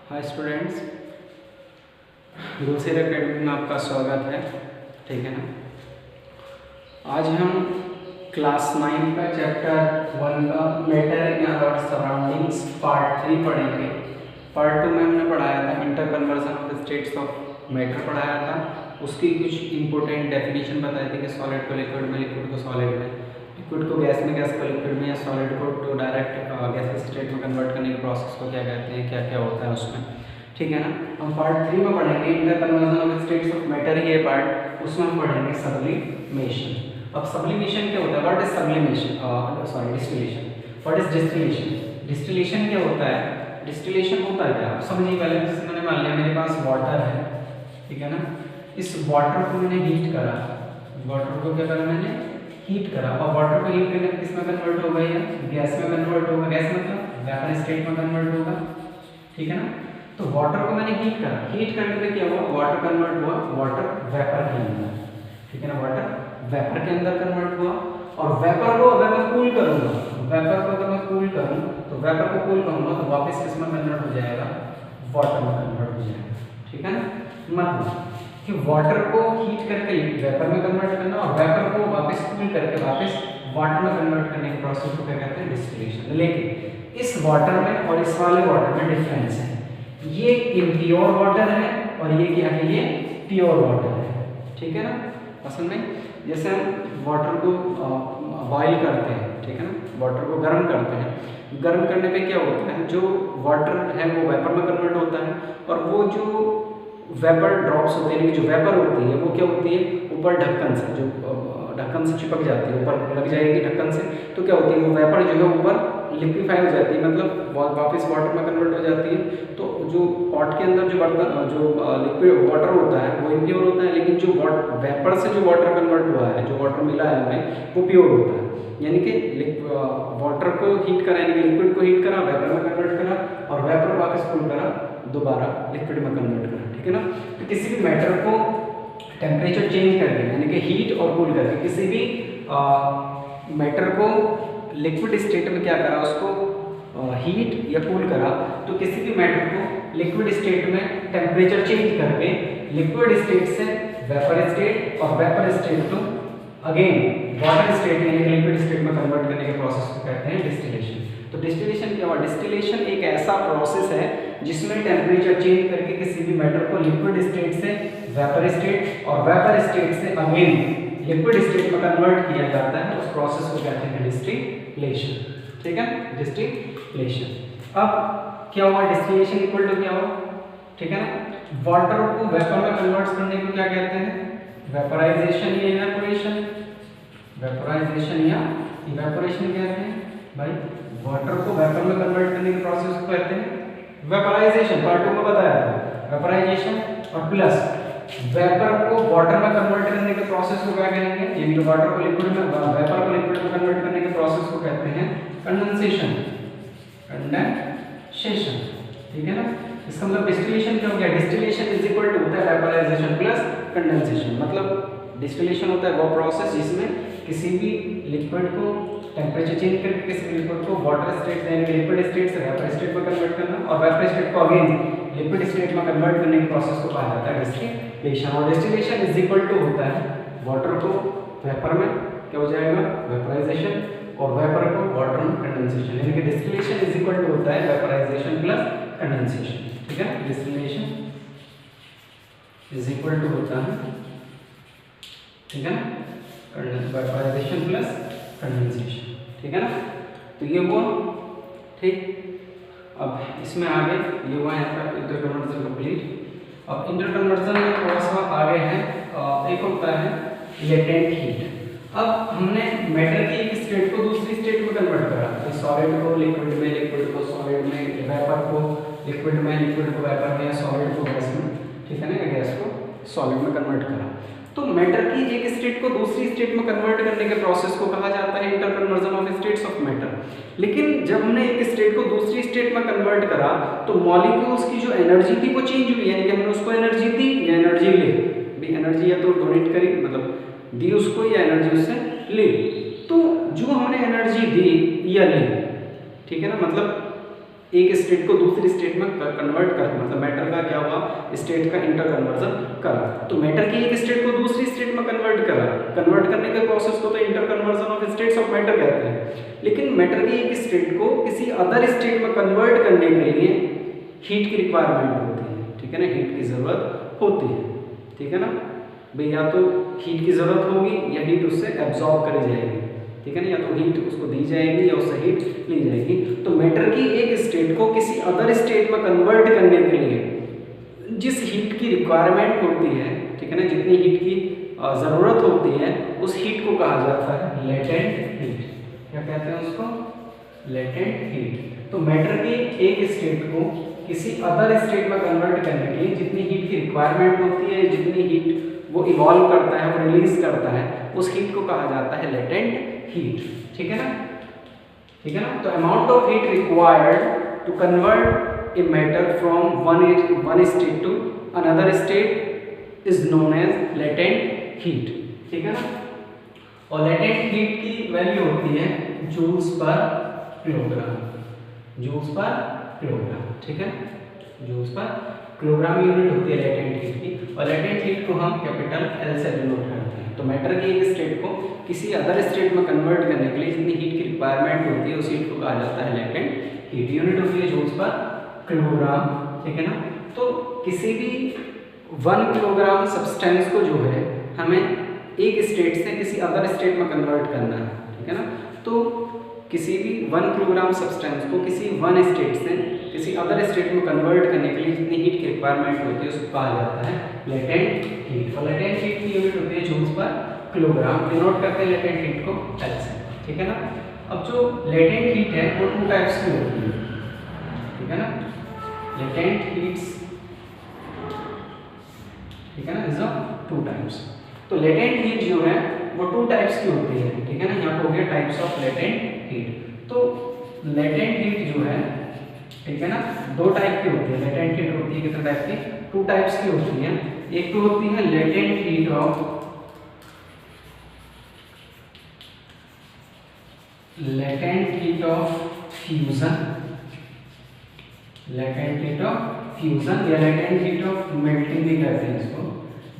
Hi students, गुलसेर academy में आपका स्वागत है। ठीक है ना। आज हम क्लास 9 का चैप्टर 1 का matter in our surroundings part 3 पढ़ेंगे। पार्ट 2 में हमने पढ़ाया था interconversion of states of matter पढ़ाया था। उसकी कुछ इंपॉर्टेंट डेफिनेशन बताई थी कि सॉलिड को लिक्विड में, लिक्विड को सॉलिड में, लिक्विड को गैस में, गैस को लिक्विड में, या सॉलिड को तो डायरेक्ट गैस स्टेट में कन्वर्ट करने के प्रोसेस को क्या कहते हैं, क्या क्या होता है उसमें। ठीक है ना। हम पार्ट 3 में पढ़ेंगे inter conversion of states of matter, ये पार्ट, उसमें हम पढ़ेंगे सब्लिमेशन। अब सब्लिमेशन क्या होता है? What is sublimation, sorry distillation. What is distillation? Distillation क्या होता है? डिस्टिलेशन होता है क्या, आप समझिए। पहले जैसे मैंने मान लिया मेरे पास वाटर है, ठीक है ना। इस वाटर को मैंने हीट करा, वाटर को क्या करा मैंने? हीट करा। और वाटर को हीट करने किस में कन्वर्ट होगा? या गैस में कन्वर्ट होगा। गैस मतलब वेपर स्टेट में कन्वर्ट होगा, ठीक है ना। तो वाटर को मैंने हीट करा, हीट करने पे क्या हुआ? वाटर कन्वर्ट हुआ वाटर वेपर के अंदर, ठीक है ना। वाटर वेपर के अंदर कन्वर्ट हुआ। और वेपर को अगर मैं कूल करूंगा, वेपर को अगर मैं कूल करूं, तो वेपर को कूल करूंगा तो वापस किसमें कन्वर्ट हो जाएगा? वाटर में कन्वर्ट हो जाएगा, ठीक है ना। मतलब कि वाटर को हीट करके वेपर में कन्वर्ट करना और वेपर को वापस कूल करके वापस वाटर में कन्वर्ट करने के प्रोसेस को क्या कहते हैं? डिस्टिलेशन। लेकिन इस वाटर में और इस वाले वाटर में डिफरेंस है। ये इम्प्योर वाटर है और ये क्या है? ये प्योर वाटर है, ठीक है ना। असल में जैसे हम वाटर को बॉईल करते हैं, ठीक है ना, वाटर को गर्म करते हैं। गर्म करने पे क्या होता है? जो वाटर है वो वेपर में कन्वर्ट होता है, और वो जो वेपर ड्रॉप्स होते हैं, जो वेपर होती है वो क्या होती है? ऊपर ढक्कन से, जो ढक्कन से चिपक जाती है, ऊपर लग जाएगी ढक्कन से, तो क्या होती है? वो वेपर जो है ऊपर लिक्विफाई हो जाती है, मतलब वापस वाटर में कन्वर्ट हो जाती है। तो जो पॉट के अंदर जो बर्तन, जो लिक्विड वाटर होता है वो इम्प्योर होता है, लेकिन जो वेपर से जो वाटर कन्वर्ट हुआ है, जो वाटर मिला है हमें, वो प्योर होता है। यानी कि वाटर को हीट करा, यानी कि लिक्विड को हीट करा, वेपर में कन्वर्ट करा, और वेपर वापस कूल करा, दोबारा लिक्विड में कन्वर्ट करा, ठीक है ना। तो किसी भी मैटर को टेम्परेचर चेंज करके, यानी कि हीट और कूल करके, किसी भी मैटर को लिक्विड स्टेट में क्या करा? उसको हीट या कूल करा, तो किसी भी मैटर को लिक्विड स्टेट में टेम्परेचर चेंज करके लिक्विड स्टेट से वेपर स्टेट और vapour state to again water state यानी लिक्विड स्टेट में कन्वर्ट करने के प्रोसेस को कहते हैं डिस्टिलेशन। तो डिस्टिलेशन क्या हुआ? डिस्टिलेशन एक ऐसा प्रोसेस है जिसमें टेम्परेचर चेंज करके किसी भी मैटर को लिक्विड स्टेट से वेपर स्टेट और वेपर स्टेट से अगेन लिक्विड स्टेट में कन्वर्ट किया जाता है। उस प्रोसेस को कहते हैं डिस्टिलेशन, ठीक है, डिस्टिलेशन। अब क्या हुआ? डिस्टिलेशन इक्वल टू क्या हुआ? ठीक है ना। वाटर को वेपर में कन्वर्ट करने को क्या कहते हैं? वेपराइजेशन या इवेपोरेशन। वेपराइजेशन या इवेपोरेशन कहते हैं भाई। वाटर को वेपर में कन्वर्ट करने के प्रोसेस को कहते हैं वेपराइजेशन, पार्ट 2 में बताया था। वेपराइजेशन और प्लस वेपर को वाटर में कन्वर्ट करने के प्रोसेस को क्या कहेंगे? यानी कि वाटर को लिक्विड में, वेपर को लिक्विड में कन्वर्ट करने के प्रोसेस को कहते हैं कंडेंसेशन। कंडेंसेशन, ठीक है ना। इसका मतलब डिस्टिलेशन क्या हो गया? डिस्टिलेशन इज इक्वल टू होता है वेपराइजेशन प्लस कंडेंसेशन। मतलब डिस्टिलेशन होता है वो प्रोसेस जिसमें किसी भी लिक्विड को टेम्परेचर चेंज करके किसी भी लिक्विड को वाटर स्टेट यानी कि लिक्विड स्टेट से वेपर स्टेट में कन्वर्ट करना, और वेपर स्टेट को अगेन लिक्विड स्टेट में कन्वर्ट करने के प्रोसेस को कहा जाता है डिस्टिलेशन। और डिस्टिलेशन इज इक्वल टू होता है वाटर को वेपर में क्या हो जाएगा? वेपराइजेशन, और वेपर को वाटर में कंडेंसेशन, यानी कि डिस्टिलेशन इज इक्वल टू होता है वेपराइजेशन प्लस कंडेंसेशन, ठीक है। डिस्टिलेशन इज इक्वल टू होता है, ठीक है ना, वेपराइजेशन प्लस कंडेंसेशन, ठीक है ना। तो ये हुआ, ठीक। अब इसमें आगे ये हुआ है आपका इंटर कन्वर्जन कंप्लीट। अब इंटर कन्वर्जन में थोड़ा सा आगे है, एक होता है लेटेंट हीट। अब हमने मैटर की एक स्टेट को दूसरी स्टेट में कन्वर्ट करा, सॉलिड को लिक्विड में, लिक्विड को सॉलिड में, वेपर को लिक्विड में, लिक्विड को वेपर में, या सॉलिड को गैस में, ठीक है ना, गैस को सॉलिड में कन्वर्ट करा। तो मैटर की एक स्टेट को दूसरी स्टेट में कन्वर्ट करने के प्रोसेस को कहा जाता है inter conversion of states of matter. लेकिन जब हमने एक स्टेट को दूसरी स्टेट में कन्वर्ट करा तो मॉलिक्यूल्स की जो एनर्जी थी वो चेंज हुई, यानी कि हमने उसको एनर्जी दी या एनर्जी ली, भी एनर्जी या तो डोनेट करी, मतलब दी उसको, या एनर्जी उससे ली। तो जो हमने एनर्जी दी या ली, ठीक है ना, मतलब एक स्टेट को दूसरी स्टेट में कन्वर्ट करना स्टेट का इंटर कन्वर्जन करा। तो मैटर की एक स्टेट को दूसरी स्टेट में कन्वर्ट करा, कन्वर्ट करने के प्रोसेस को तो inter conversion of states of matter कहते हैं। लेकिन मैटर की एक स्टेट को किसी अदर स्टेट में कन्वर्ट करने के लिए हीट की रिक्वायरमेंट होती है, ठीक है ना, हीट की ज़रूरत होती है, ठीक है ना भाई। या तो हीट की ज़रूरत होगी या हीट उससे एब्जॉर्ब करी जाएगी, ठीक है ना, या तो हीट उसको दी जाएगी या उससे हीट ली जाएगी। तो मैटर की एक स्टेट को किसी अदर स्टेट में कन्वर्ट करने के लिए जिस हीट की रिक्वायरमेंट होती है, ठीक है ना, जितनी हीट की ज़रूरत होती है, उस हीट को कहा जाता है लेटेंट हीट। क्या कहते हैं उसको? Latent heat. तो मैटर की एक स्टेट को किसी अदर स्टेट में कन्वर्ट करने के लिए जितनी हीट की रिक्वायरमेंट होती है, जितनी हीट वो इवॉल्व करता है, वो रिलीज करता है, उस हीट को कहा जाता है लेटेंट हीट, ठीक है ना, ठीक है ना। तो amount of heat required to convert a matter from one state to another state is known as latent heat, ठीक है ना। और लेटेंट हीट की वैल्यू होती है joules per kilogram, joules per kilogram, ठीक है, जूल्स पर किलोग्राम यूनिट होती है लेटेंट हीट की। और लेटेंट हीट को हम कैपिटल एल से डिनोट करते हैं। तो मैटर की एक स्टेट को किसी अदर स्टेट में कन्वर्ट करने के लिए जितनी हीट की रिक्वायरमेंट होती है, उस हीट को कहा जाता है लेटेंट हीट। यूनिट होती है जूल्स पर किलोग्राम, ठीक है ना। तो किसी भी 1 किलोग्राम सब्सटेंस को जो है हमें एक स्टेट से किसी अदर स्टेट में कन्वर्ट करना है, ठीक है ना। तो किसी भी 1 किलोग्राम सब्सटेंस को किसी वन स्टेट से किसी अदर स्टेट में कन्वर्ट करने के लिए जितनी हीट की रिक्वायरमेंट होती है उसको कहा जाता है लेटेंट हीट। और लेटेंट हीट की यूनिट होती है जूल्स पर किलोग्राम। डिनोट करते हैं लेटेंट हीट को एल से, ठीक है ना। अब जो लेटेंट हीट है वो 2 टाइप्स की होती है, ठीक है ना। लेटेंट हीट्स, ठीक है ना, इज ऑफ 2 टाइप्स। तो लेटेंट हीट जो है वो 2 टाइप्स की होती है, ठीक है ना। यहाँ पे हो गया टाइप्स ऑफ लेटेंट हीट। तो लेटेंट हीट जो है, ठीक है ना, 2 टाइप की होती है। लेटेंट हीट होती है कितने टाइप की? 2 टाइप्स की होती है। एक तो होती है latent heat of fusion, latent heat of fusion या लेटेंट हीट ऑफ मेल्टिंग भी कहते हैं इसको।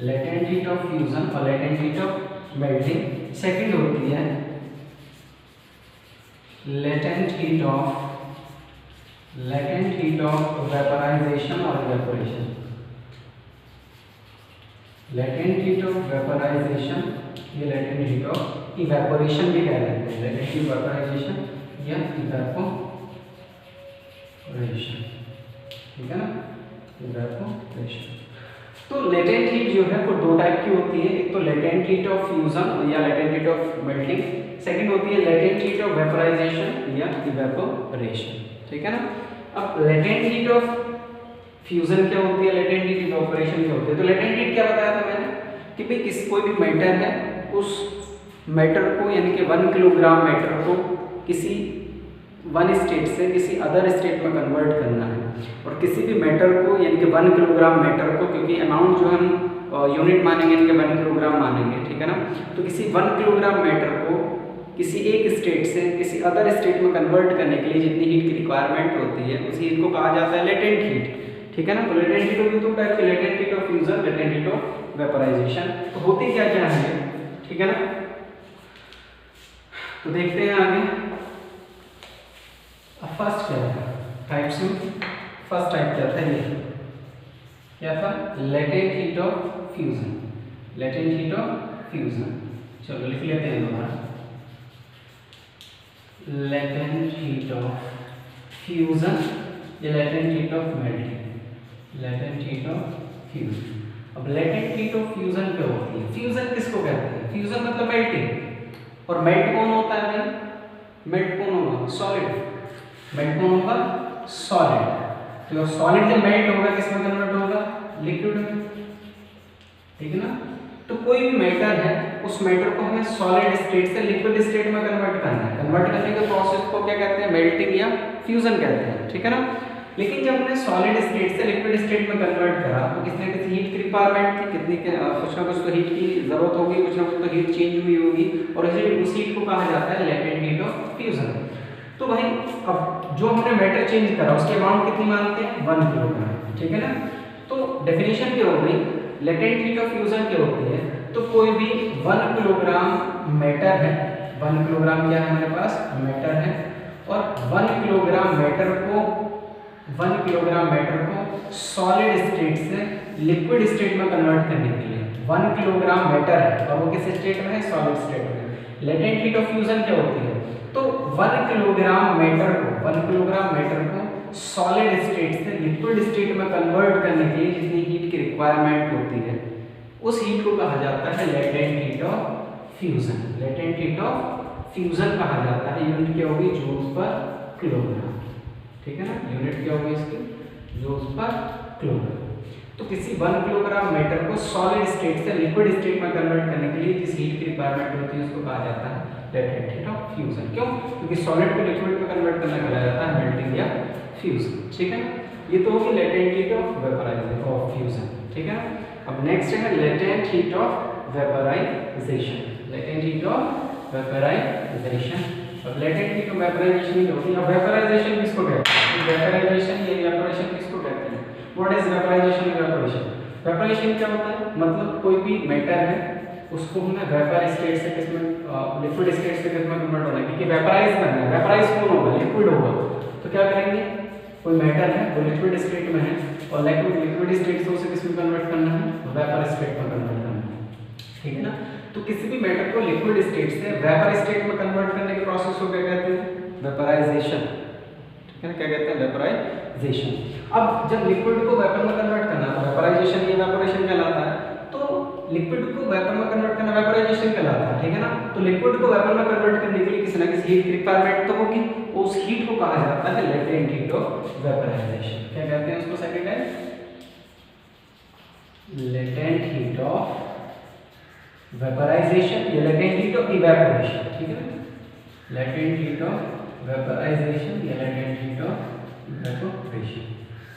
लेटेंट हीट ऑफ फ्यूजन और latent heat of melting. Second होती है लेटेंट हीट ऑफ वेपराइजेशन और evaporation. Latent heat of vaporisation या लेटेंट हीट ऑफ इवेपोरेशन भी कह देते हैं। लेटेंट हीट वेपराइजेशन या इवेपोरेशन, ठीक है ना, इवेपोरेशन। तो लेटेंट हीट जो है वो 2 टाइप की होती है। एक तो लेटेंट हीट ऑफ फ्यूजन या latent heat of melting. Second होती है लेटेंट हीट ऑफ वेपराइजेशन या इवेपोरेशन, ठीक है ना। अब लेटेंट हीट ऑफ फ्यूजन क्या होती है, लेटेंट हीट इवेपोरेशन क्या होती है? तो लेटेंट हीट क्या बताया था मैंने कि भाई कोई भी मैटर है, उस मैटर को यानी कि 1 किलोग्राम मैटर को किसी वन स्टेट से किसी अदर स्टेट में कन्वर्ट करना है। और किसी भी मैटर को यानी कि 1 किलोग्राम मैटर को, क्योंकि अमाउंट जो हम यूनिट मानेंगे यानी कि 1 किलोग्राम मानेंगे, ठीक है ना। तो किसी 1 किलोग्राम मैटर को किसी एक स्टेट से किसी अदर स्टेट में कन्वर्ट करने के लिए जितनी हीट की रिक्वायरमेंट होती है उस हीट को कहा जाता है लेटेंट हीट, ठीक है ना। तो लेटेंट हीट होगी 2 टाइप की, latent heat of fusion, latent heat of vaporisation. तो होती क्या क्या है, ठीक है ना। तो देखते हैं आगे। अब फर्स्ट क्या था टाइप्स में? फर्स्ट टाइप क्या था, ये क्या था? Latent heat of fusion, latent heat of fusion. चलो लिख लेते हैं दोबारा। लेटेंट हीट ऑफ फ्यूजन या latent heat of melting, latent heat of fusion. अब लेटेंट हीट ऑफ फ्यूजन क्या होती है? फ्यूजन किसको कहते हैं? फ्यूजन मतलब मेल्टिंग। और मेल्ट कौन होता है भाई? मेल्ट कौन होगा? सॉलिड। मेल्ट कौन होगा? सॉलिड। तो सॉलिड जब मेल्ट होगा किसमें कन्वर्ट होगा? लिक्विड में, ठीक है ना। तो कोई भी मैटर है, उस मैटर को हमें सॉलिड स्टेट से लिक्विड स्टेट में कन्वर्ट करना है। कन्वर्ट करने के प्रोसेस को क्या कहते हैं? मेल्टिंग या फ्यूजन कहते हैं, ठीक है ना। लेकिन जब हमने सॉलिड स्टेट से लिक्विड स्टेट में कन्वर्ट करा तो किसी न किसी हीट की रिक्वायरमेंट थी, कितनी कुछ ना कुछ तो हीट की जरूरत होगी, कुछ ना कुछ तो हीट चेंज हुई होगी, और उस हीट को कहा जाता है लेटेंट हीट ऑफ फ्यूजन। तो भाई अब जो हमने मैटर चेंज करा उसकी अमाउंट कितनी मानते हैं? 1 किलोग्राम, ठीक है ना। तो डेफिनेशन क्या हो गई, लेटेंट हीट ऑफ फ्यूजन क्या होती है, तो कोई भी 1 किलोग्राम मैटर है, 1 किलोग्राम क्या है हमारे पास मैटर है, और 1 किलोग्राम मैटर को सॉलिड स्टेट से लिक्विड स्टेट में कन्वर्ट करने के लिए 1 किलोग्राम मैटर है और वो किस स्टेट में है, सॉलिड स्टेट में। लेटेंट हीट ऑफ फ्यूजन क्या होती है, तो 1 किलोग्राम मैटर को सॉलिड स्टेट से लिक्विड स्टेट में कन्वर्ट करने के लिए जितनी हीट की रिक्वायरमेंट होती है उस हीट को कहा जाता है latent heat of fusion. Latent heat of fusion कहा जाता है। यूनिट क्या होगी, जूल्स पर किलोग्राम, ठीक है ना, यूनिट क्या होगी इसकी, जूल्स पर किलोग्राम। तो किसी 1 किलोग्राम मैटर को सॉलिड स्टेट से लिक्विड स्टेट में कन्वर्ट करने के लिए जिस हीट की रिक्वायरमेंट होती है उसको कहा जाता है लेटेंट हीट ऑफ फ्यूजन। क्यों, क्योंकि सॉलिड को लिक्विड में कन्वर्ट करना कहलाया जाता है मेल्टिंग या फ्यूजन, ठीक है। ये तो होगी latent heat of vaporisation of fusion, ठीक है। अब नेक्स्ट है latent heat of vaporisation. Latent heat of vaporisation. अब लेटेंट हीट ऑफ वेपोराइजेशन क्या होती है, अब वेपोराइजेशन किसको कहते हैं, वेपोराइजेशन या इवेपोरेशन किसको कहते हैं, what is vaporisation, evaporation. Evaporation क्या होता है, मतलब कोई भी मैटर है उसको हमें वेपर स्टेट से किसमें, लिक्विड स्टेट से किसमें कन्वर्ट होना है, क्योंकि वेपराइज करना है, वेपराइज कौन होगा, लिक्विड होगा। तो क्या करेंगे, कोई मैटर है वो लिक्विड स्टेट में है और लिक्विड स्टेट से उसे किसमें कन्वर्ट करना है, वेपर स्टेट में कन्वर्ट करना है, ठीक है ना। तो किसी भी मैटर को लिक्विड स्टेट से वेपर स्टेट में कन्वर्ट करने के प्रोसेस को क्या कहते हैं, वेपराइजेशन, ठीक है ना, क्या कहते हैं, वेपराइजेशन। अब जब लिक्विड को वेपर में कन्वर्ट करना है वेपराइजेशन या इवेपोरेशन कहलाता है, तो लिक्विड को वेपर में कन्वर्ट करना वेपराइजेशन कहलाता है, ठीक है ना। तो लिक्विड को वेपर में कन्वर्ट करने के लिए किसी ना किसी हीट की रिक्वायरमेंट तो होगी, उस हीट को कहा जाता है लेटेंट हीट ऑफ वेपराइजेशन। क्या कहते हैं उसको, सेकंड है लेटेंट हीट ऑफ वेपराइजेशन या लेटेंट हीट ऑफ इवेपोरेशन, ठीक है ना, लेटेंट हीट ऑफ वेपराइजेशन या लेटेंट हीट ऑफ इवेपोरेशन।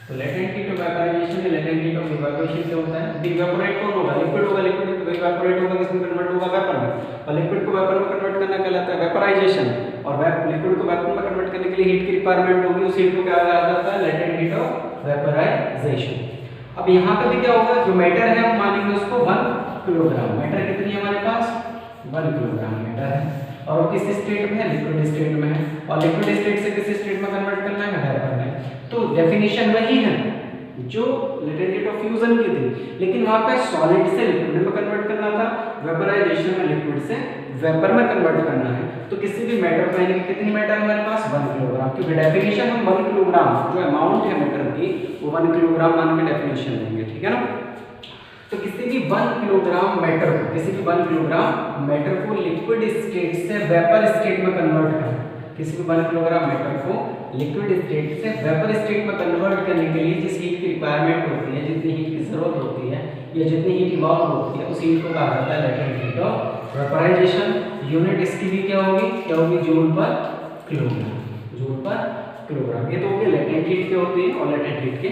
तो लेटेंट हीट ऑफ वेपराइजेशन या लेटेंट हीट ऑफ इवेपोरेशन क्या होता है, इवेपोरेट कौन होगा, लिक्विड होगा, लिक्विड इवेपोरेट होगा, किसमें कन्वर्ट होगा, वेपर में, और लिक्विड को वेपर में कन्वर्ट करना कहलाता है वेपराइजेशन, और लिक्विड को वेपर में कन्वर्ट करने के लिए हीट की रिक्वायरमेंट होगी, उस हीट को क्या कहा जाता है, लेटेंट हीट ऑफ वेपराइजेशन। अब यहाँ पे भी क्या होगा, जो मैटर है हम मानेंगे उसको 1 किलोग्राम, मैटर कितनी है हमारे पास, 1 किलोग्राम मैटर है, और वो किस स्टेट में है, लिक्विड स्टेट में है, और लिक्विड स्टेट से किस स्टेट में कन्वर्ट करना है, वेपर में। तो डेफिनेशन वही है जो लेटेंट हीट ऑफ फ्यूजन की थी, लेकिन वहां पे सॉलिड से लिक्विड में कन्वर्ट करना था, वेपराइजेशन में लिक्विड से वेपर में कन्वर्ट करना है। तो किसी भी मैटर को, यानी कितनी मैटर हमारे पास, 1 किलोग्राम, क्योंकि डेफिनेशन हम 1 किलोग्राम जो अमाउंट है मैटर की वो 1 किलोग्राम मान के डेफिनेशन देंगे, ठीक है ना। तो किसी भी 1 किलोग्राम मैटर को, किसी भी 1 किलोग्राम मैटर को लिक्विड स्टेट से वेपर स्टेट में कन्वर्ट करना, किसी भी 1 किलोग्राम मैटर को लिक्विड स्टेट से वेपर स्टेट में कन्वर्ट करने के लिए जिस हीट की रिक्वायरमेंट होती है, जितनी हीट की जरूरत होती है या जितनी हीट इवॉल्व होती है, उस हीट को कहा जाता है latent heat of vaporisation. Unit इसकी भी क्या होगी, जूल पर किलोग्राम, जूल पर किलोग्राम। ये तो होगी लेटेंट हीट क्या होती है और लेटेंट हीट के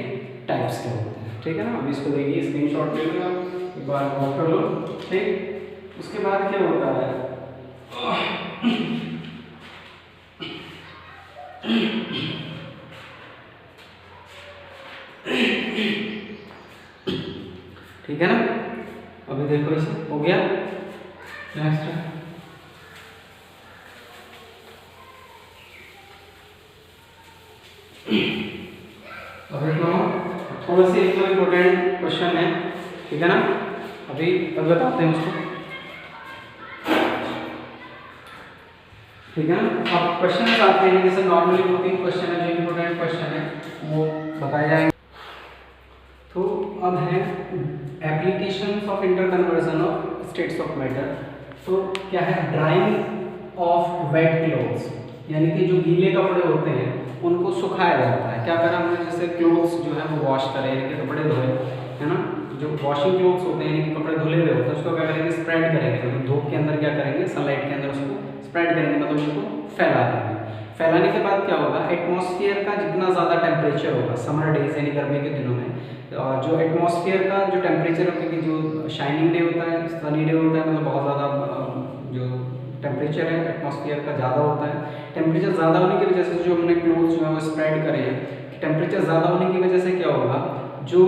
टाइप्स क्या होते हैं, ठीक है ना। अब इसको देखिए, स्क्रीनशॉट ले लो, एक बार नोट कर लो, ठीक। उसके बाद क्या होता है, ठीक है ना। अभी देखो इसे हो गया, नेक्स्ट अभी थोड़ा सी एक इम्पोर्टेंट क्वेश्चन है, ठीक है ना। अभी बताते हैं उसको, ठीक है ना। अब क्वेश्चन आते हैं, जैसे नॉर्मली 2-3 क्वेश्चन है जो इम्पोर्टेंट क्वेश्चन है वो बताए जाएंगे। तो अब है applications of interconversion of states of matter. तो क्या है, ड्राइंग ऑफ वेट क्लोथ्स, यानी कि जो गीले कपड़े होते हैं उनको सुखाया जाता है। क्या करा हमने, जैसे क्लोथ्स जो है वो वॉश करें, यानी कि कपड़े धोए, है ना। जो वॉशिंग क्लोथ्स होते हैं यानी कि कपड़े धुले हुए होते हैं उसको क्या करेंगे, स्प्रेड करेंगे, मतलब धूप के अंदर क्या करेंगे, सनलाइट के अंदर उसको स्प्रेड करेंगे, मतलब उसको फैला देंगे। फैलाने के बाद क्या होगा, एटमॉस्फेयर का जितना ज़्यादा टेम्परेचर होगा समर डेज यानी गर्मी के दिनों में, जो एटमॉस्फेयर का जो टेम्परेचर होता है, कि जो शाइनिंग डे होता है, सनी डे होता है, मतलब बहुत ज़्यादा जो टेम्परेचर है एटमॉस्फेयर का ज़्यादा होता है। टेम्परेचर ज़्यादा होने की वजह से जो हमने क्लोथ्स जो है वो स्प्रेड करे हैं, टेम्परेचर ज़्यादा होने की वजह से क्या होगा, जो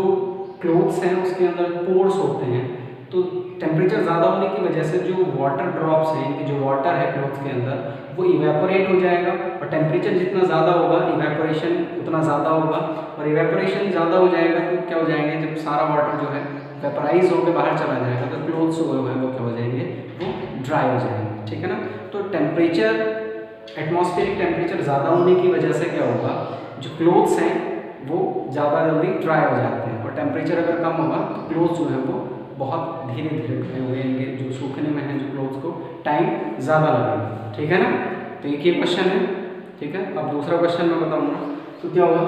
क्लोथ्स हैं उसके अंदर पोर्स होते हैं, तो टेम्परेचर ज़्यादा होने की वजह से जो वाटर ड्रॉप्स हैं, इनकी जो वाटर है क्लोथ्स के अंदर, वो इवेपोरेट हो जाएगा। और टेम्परेचर जितना ज़्यादा होगा इवेपोरेशन उतना ज़्यादा होगा, और इवेपोरेशन ज़्यादा हो जाएगा तो क्या हो जाएंगे, जब सारा वाटर जो है वेपराइज होकर बाहर चला जाएगा तो क्लोथ्स जो है वो क्या हो जाएंगे, वो ड्राई हो जाएंगे। ठीक है ना। तो टेम्परेचर, एटमॉस्फेरिक टेम्परेचर ज़्यादा होने की वजह से क्या होगा, जो क्लोथ्स हैं वो ज़्यादा जल्दी ड्राई हो जाते हैं, और टेम्परेचर अगर कम होगा तो क्लोथ्स जो है वो बहुत धीरे धीरे ड्राई हो जाएंगे, जो सूखने में है जो क्लोथ्स को टाइम ज़्यादा लगेगा। ठीक है ना। तो एक ये क्वेश्चन है। ठीक है। अब दूसरा क्वेश्चन मैं बताऊँगा तो क्या होगा,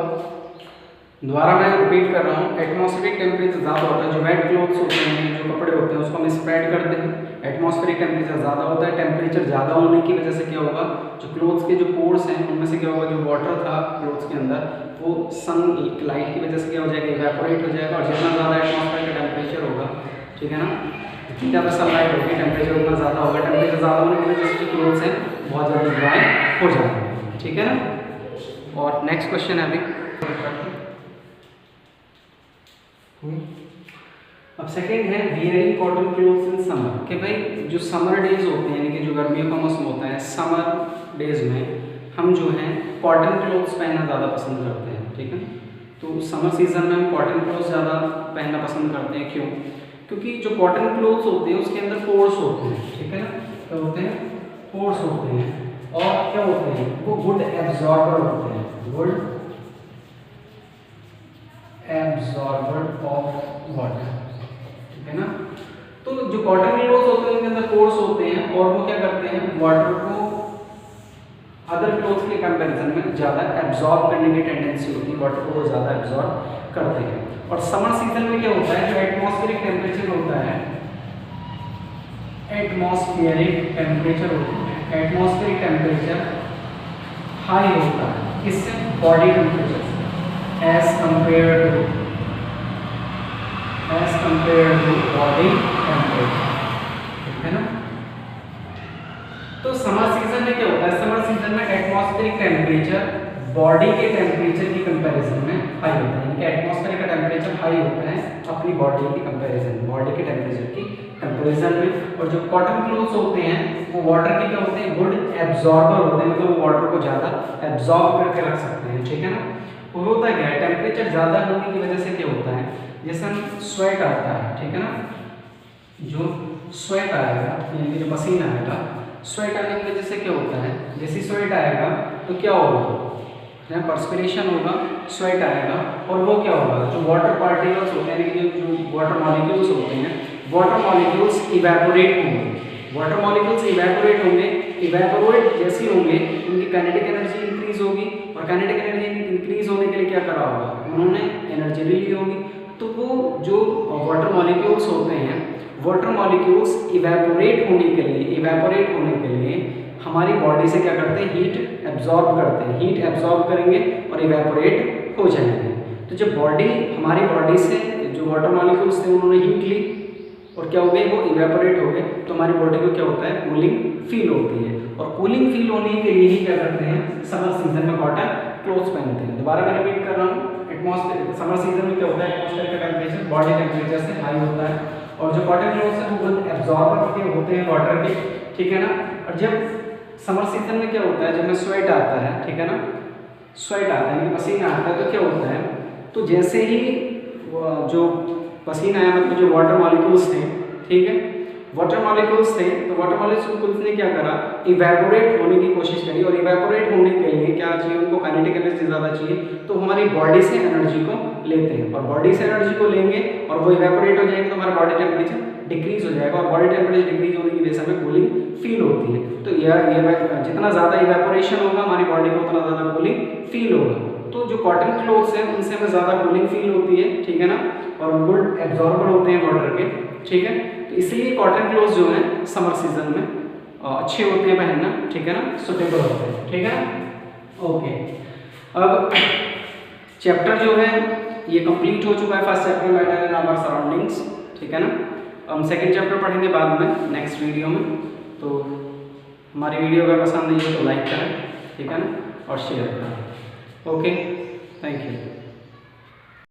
दोबारा मैं रिपीट कर रहा हूँ। एटमॉस्फेरिक टेम्परेचर ज़्यादा होता है, जो वेट क्लोथ्स होते हैं, जो कपड़े होते हैं, उसको हम स्प्रेड करते हैं। एटमॉस्फेरिक टेम्परेचर ज़्यादा होता है, टेम्परेचर ज़्यादा होने की वजह से क्या होगा, जो क्लोथ्स के जो पोर्स हैं उनमें से क्या होगा, जो वाटर था क्लोथ्स के अंदर वो सन लाइट की वजह से क्या हो जाएगा, इवेपोरेट हो जाएगा। और जितना ज़्यादा एटमॉस्फेयर का टेम्परेचर होगा, ठीक है ना, जितनी ज़्यादा सनलाइट होगी टेम्परेचर उतना ज़्यादा होगा। टेम्परेचर ज़्यादा होने की वजह से जो क्लोथ्स हैं बहुत जल्दी ड्राई हो जाएंगे। ठीक है ना। और नेक्स्ट क्वेश्चन है अभी। अब सेकेंड है wearing cotton clothes in summer, कि भाई जो समर डेज होते हैं, यानी कि जो गर्मियों का मौसम होता है, समर डेज में हम जो हैं कॉटन क्लोथ्स पहनना ज़्यादा पसंद करते हैं। ठीक है। तो समर सीजन में हम कॉटन क्लोथ्स ज़्यादा पहनना पसंद करते हैं। क्यों? क्योंकि जो कॉटन क्लोथ्स होते हैं उसके अंदर पोर्स होते हैं। ठीक है ना। क्या होते हैं? पोर्स होते हैं। और क्या होते हैं, वो गुड एब्जॉर्बर होते हैं, गुड एब्जॉर्बर ऑफ वाटर। ठीक है ना। तो जो कॉटन क्लोथ्स होते हैं उनके अंदर पोर्स होते हैं, और वो क्या करते हैं, वाटर को अदर क्लोथ्स के कंपैरिजन में ज़्यादा एब्जॉर्ब करने की टेंडेंसी होती है, वाटर को वो ज़्यादा एब्जॉर्ब करते हैं। और समर सीजन में क्या होता है, जो एटमॉस्फेरिक टेम्परेचर होता है, एटमॉस्फेरिक टेम्परेचर होता है, एटमॉस्फेरिक टेम्परेचर हाई होता है, किससे, बॉडी टेम्परेचर से, as compare to body temperature. ठीक है ना। तो समर सीजन में क्या होता है, समर सीजन में एटमॉस्फेरिक टेम्परेचर बॉडी के टेम्परेचर की कंपैरिजन में हाई होता है, यानी कि एटमॉस्फेयर का टेम्परेचर हाई होता है अपनी बॉडी की कंपैरिजन, बॉडी के टेम्परेचर की कंपैरिजन में। और जो कॉटन क्लोथ्स होते हैं वो वाटर के क्या होते हैं, गुड एब्जॉर्बर होते हैं, मतलब वो वाटर को ज़्यादा एब्जॉर्ब करके रख सकते हैं। ठीक है ना। और होता क्या है, टेम्परेचर ज़्यादा होने की वजह से क्या होता है, जैसे हम स्वेट आता है, ठीक है ना, जो स्वेट आएगा यानी कि जो पसीना आएगा, स्वेट आने की वजह से क्या होता है, जैसे स्वेट आएगा तो क्या होगा, जहाँ पर्सपिरेशन होगा, स्वेट आएगा, और वो क्या होगा, जो वाटर पार्टिकल्स होते हैं, जो वाटर मॉलिक्यूल्स होते हैं, वाटर मॉलिक्यूल्स इवेपोरेट होंगे, वाटर मॉलिक्यूल्स इवेपोरेट होंगे, इवेपोरेट जैसे होंगे उनकी काइनेटिक एनर्जी इंक्रीज होगी, और काइनेटिक एनर्जी इंक्रीज होने के लिए क्या करा होगा, उन्होंने एनर्जी भी ली होगी। तो वो जो वाटर मॉलिक्यूल्स होते हैं, वाटर मॉलिक्यूल्स इवेपोरेट होने के लिए हमारी बॉडी से क्या करते हैं, हीट एब्जॉर्ब करते हैं, हीट एब्जॉर्ब करेंगे और इवेपोरेट हो जाएंगे। तो जब हमारी बॉडी से जो वाटर मॉलिक्यूल्स थे उन्होंने हीट ली और क्या हो गए, वो इवेपोरेट हो गए, तो हमारी बॉडी को क्या होता है, कूलिंग फील होती है। और कूलिंग फील होने के लिए ही क्या करते हैं, समर सीजन में कॉटन क्लोथ्स पहनते हैं। दोबारा मैं रिपीट कर रहा हूँ, एटमॉस्फेयर समर सीजन में क्या होता है, एटमॉस्फेयर का टेम्परेचर बॉडी टेम्परेचर से हाई होता है, और जो कॉटन क्लोथ्स है वो एब्जॉर्बर के होते हैं वाटर के। ठीक है ना। और जब समर सीजन में क्या होता है, जब में स्वेट आता है, ठीक है ना, स्वेट आता है यानी पसीना आता है, तो क्या होता है, तो जैसे ही जो पसीना आया, मतलब जो वाटर मॉलिक्यूल्स थे, ठीक है, वाटर मॉलिक्यूल्स थे, तो वाटर मॉलिक्यूल्स ने क्या करा, इवेपोरेट होने की कोशिश करी, और इवेपोरेट होने के लिए क्या चाहिए उनको, काइनेटिक एनर्जी ज़्यादा चाहिए, तो हमारी बॉडी से एनर्जी को लेते हैं, और बॉडी से एनर्जी को लेंगे और वो इवेपोरेट हो जाएंगे, तो हमारा बॉडी टेम्परेचर डिक्रीज हो जाएगा, और बॉडी टेम्परेचर डिक्रीज होने की वजह से हमें कूलिंग फील होती है। तो यह जितना ज़्यादा इवेपोरेशन होगा हमारी बॉडी को उतना ज़्यादा कूलिंग फील होगा। तो जो कॉटन क्लोथ्स हैं उनसे हमें ज़्यादा कूलिंग फील होती है, ठीक है ना, और गुड एब्जॉर्बर होते हैं वाटर के। ठीक है। तो इसलिए कॉटन क्लोथ्स जो हैं समर सीजन में अच्छे होते हैं पहनना, ठीक है ना, सुटेबल होते हैं। ठीक है ना। ओके, अब चैप्टर जो है ये कंप्लीट हो चुका है, first chapter matter in our surroundings. ठीक है ना। हम सेकंड चैप्टर पढ़ेंगे बाद में नेक्स्ट वीडियो में। तो हमारी वीडियो अगर पसंद आई हो तो लाइक करें, ठीक है ना, और शेयर करें। Okay, thank you.